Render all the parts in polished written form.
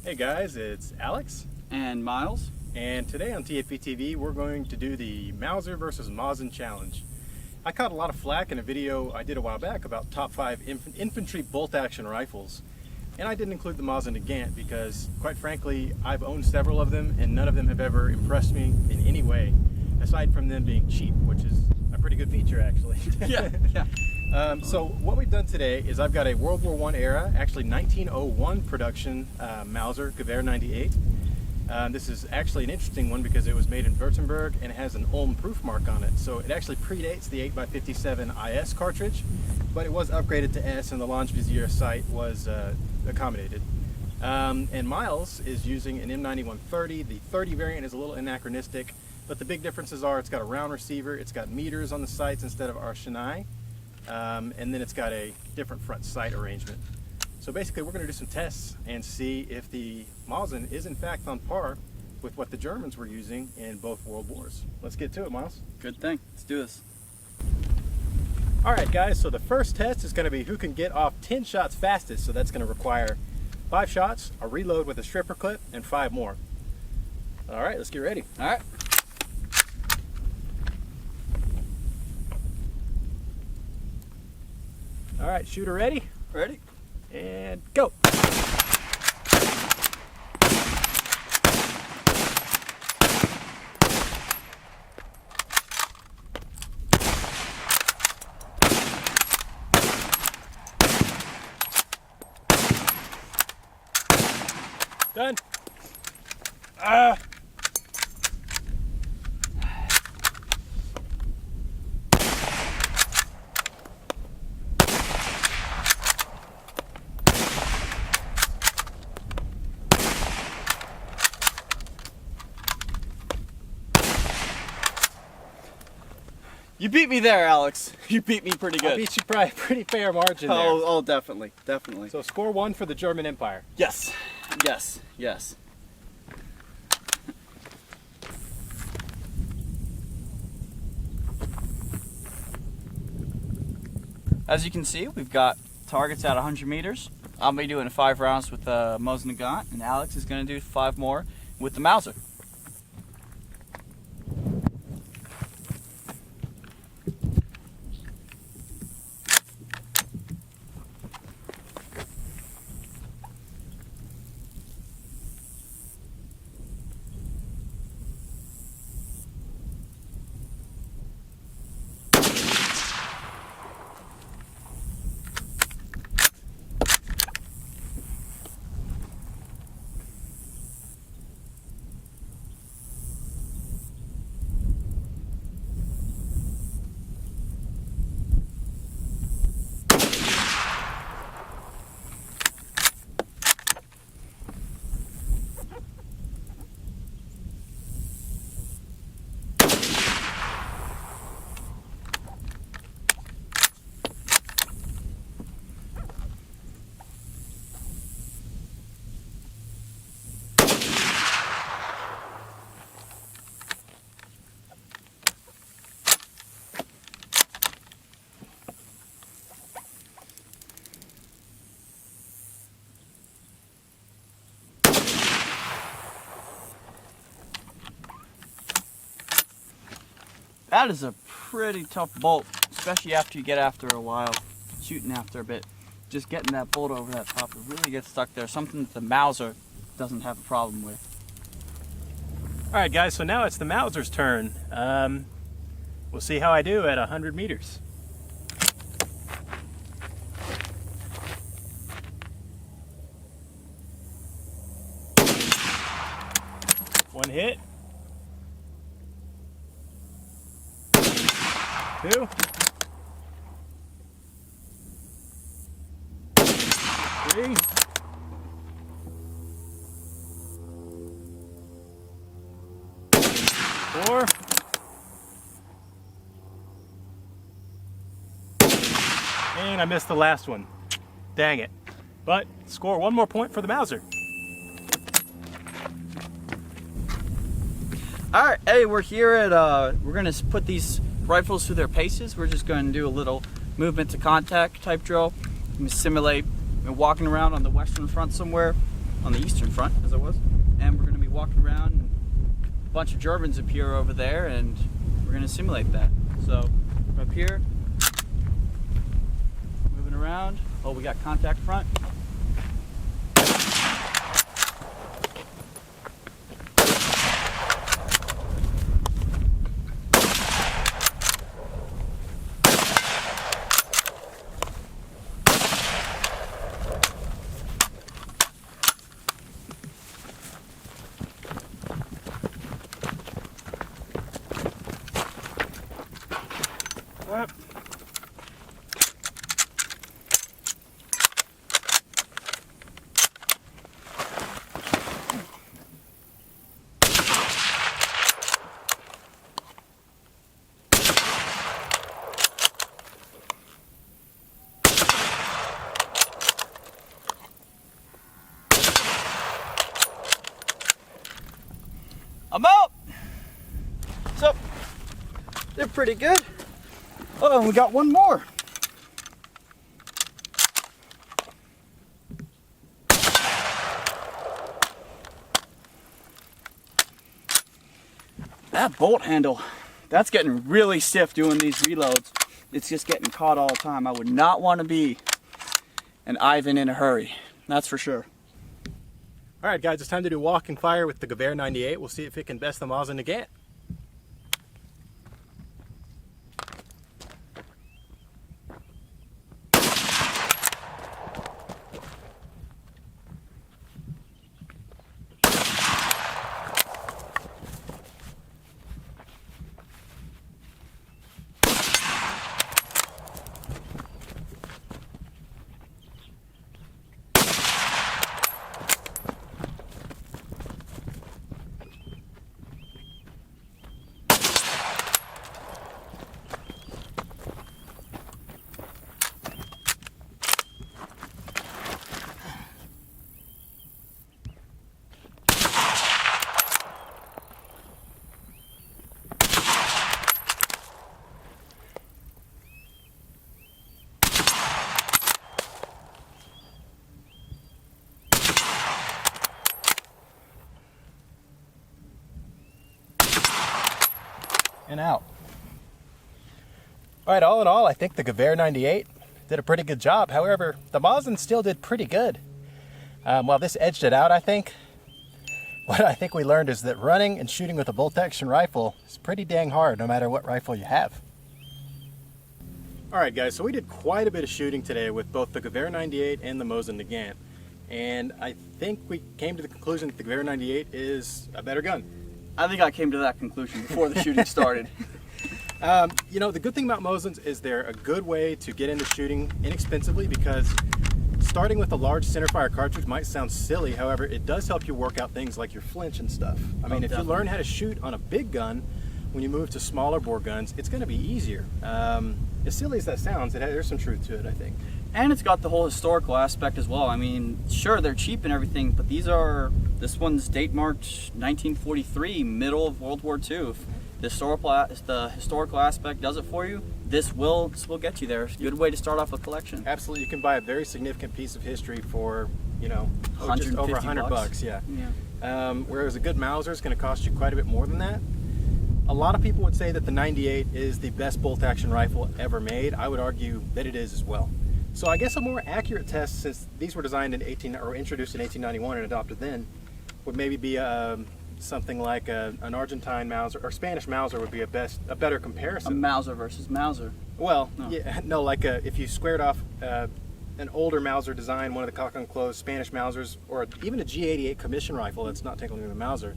Hey guys, it's Alex and Miles, and today on TFBTV we're going to do the Mauser versus Mosin challenge. I caught a lot of flack in a video I did a while back about top 5 infantry bolt-action rifles, and I didn't include the Mosin Nagant because, quite frankly, I've owned several of them and none of them have ever impressed me in any way, aside from them being cheap, which is a pretty good feature actually. yeah. So what we've done today is I've got a World War I era, actually 1901 production Mauser Gewehr 98. This is actually an interesting one because it was made in Württemberg and it has an Ulm proof mark on it. So it actually predates the 8x57 IS cartridge, but it was upgraded to S and the Longevizier sight was accommodated. And Miles is using an M91 30. The 30 variant is a little anachronistic, but the big differences are it's got a round receiver, it's got meters on the sights instead of our Shinai. And then it's got a different front sight arrangement. So basically we're going to do some tests and see if the Mosin is in fact on par with what the Germans were using in both world wars. Let's get to it, Miles. Good thing. Let's do this. Alright guys, so the first test is going to be who can get off 10 shots fastest. So that's going to require 5 shots, a reload with a stripper clip, and 5 more. Alright, let's get ready. Alright. Alright, shooter ready? Ready? And go! Done. You beat me there, Alex. You beat me pretty good. I beat you by a pretty fair margin there. Oh, definitely, definitely. So score 1 for the German Empire. Yes, yes, yes. As you can see, we've got targets at 100 meters. I'll be doing 5 rounds with the Mosin Nagant, and Alex is going to do 5 more with the Mauser. That is a pretty tough bolt, especially after you get after a while, shooting after a bit. Just getting that bolt over that top, it really gets stuck there. Something that the Mauser doesn't have a problem with. Alright guys, so now it's the Mauser's turn. We'll see how I do at 100 meters. One hit. 2. 3. 4. And I missed the last one. Dang it. But score 1 more point for the Mauser. All right, hey, we're here at, we're gonna put these rifles through their paces. We're just gonna do a little movement to contact type drill. I'm gonna simulate walking around on the Western Front somewhere, on the Eastern Front, as it was. And we're going to be walking around, and a bunch of Germans appear over there, and we're going to simulate that. So, up here, moving around. Oh, we got contact front. Up. I'm out! So, they're pretty good. Oh, and we got one more. That bolt handle, that's getting really stiff doing these reloads. It's just getting caught all the time. I would not want to be an Ivan in a hurry, that's for sure. All right, guys, it's time to do walk and fire with the Gewehr 98. We'll see if it can best the Mosin Nagant. And out. All right, all in all, I think the Gewehr 98 did a pretty good job. However, the Mosin still did pretty good. While this edged it out, I think, what I think we learned is that running and shooting with a bolt-action rifle is pretty dang hard, no matter what rifle you have. All right, guys, so we did quite a bit of shooting today with both the Gewehr 98 and the Mosin Nagant. And I think we came to the conclusion that the Gewehr 98 is a better gun. I think I came to that conclusion before the shooting started. You know, the good thing about Mosins is they're a good way to get into shooting inexpensively, because starting with a large centerfire cartridge might sound silly. However, it does help you work out things like your flinch and stuff. I mean, if you learn how to shoot on a big gun, when you move to smaller bore guns, it's going to be easier. As silly as that sounds, there's some truth to it, I think. And it's got the whole historical aspect as well. I mean, sure, they're cheap and everything, but this one's date marked 1943, middle of World War II. If the historical aspect does it for you, this will get you there. It's a good way to start off a collection. Absolutely, you can buy a very significant piece of history for, you know, just over $150. Yeah. Whereas a good Mauser is going to cost you quite a bit more than that. A lot of people would say that the 98 is the best bolt-action rifle ever made. I would argue that it is as well. So I guess a more accurate test, since these were designed in introduced in 1891 and adopted then, would maybe be something like an Argentine Mauser or Spanish Mauser would be a better comparison. A Mauser versus Mauser. Well, no. Yeah, no, like if you squared off an older Mauser design, one of the cock-on-closed Spanish Mausers, or even a G88 commission rifle that's not technically a Mauser,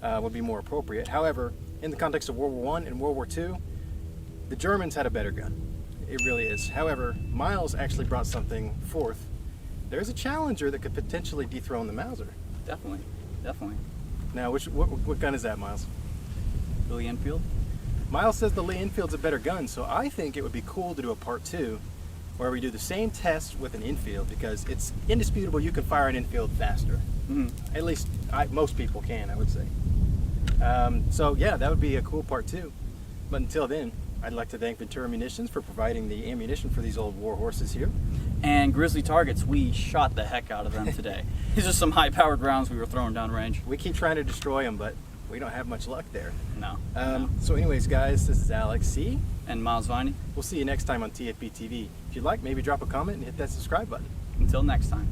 would be more appropriate. However, in the context of World War I and World War II, the Germans had a better gun. It really is. However, Miles actually brought something forth. There's a challenger that could potentially dethrone the Mauser. Definitely, definitely. Now, what gun is that, Miles? The Lee Enfield? Miles says the Lee Enfield's a better gun, so I think it would be cool to do a part 2 where we do the same test with an Enfield, because it's indisputable you can fire an Enfield faster. Mm-hmm. At least most people can, I would say. So yeah, that would be a cool part 2. But until then, I'd like to thank Ventura Munitions for providing the ammunition for these old war horses here. And grizzly targets, we shot the heck out of them today. These are some high-powered rounds we were throwing down range. We keep trying to destroy them, but we don't have much luck there. No. So anyways, guys, this is Alex C. And Miles Viney. We'll see you next time on TFBTV. If you'd like, maybe drop a comment and hit that subscribe button. Until next time.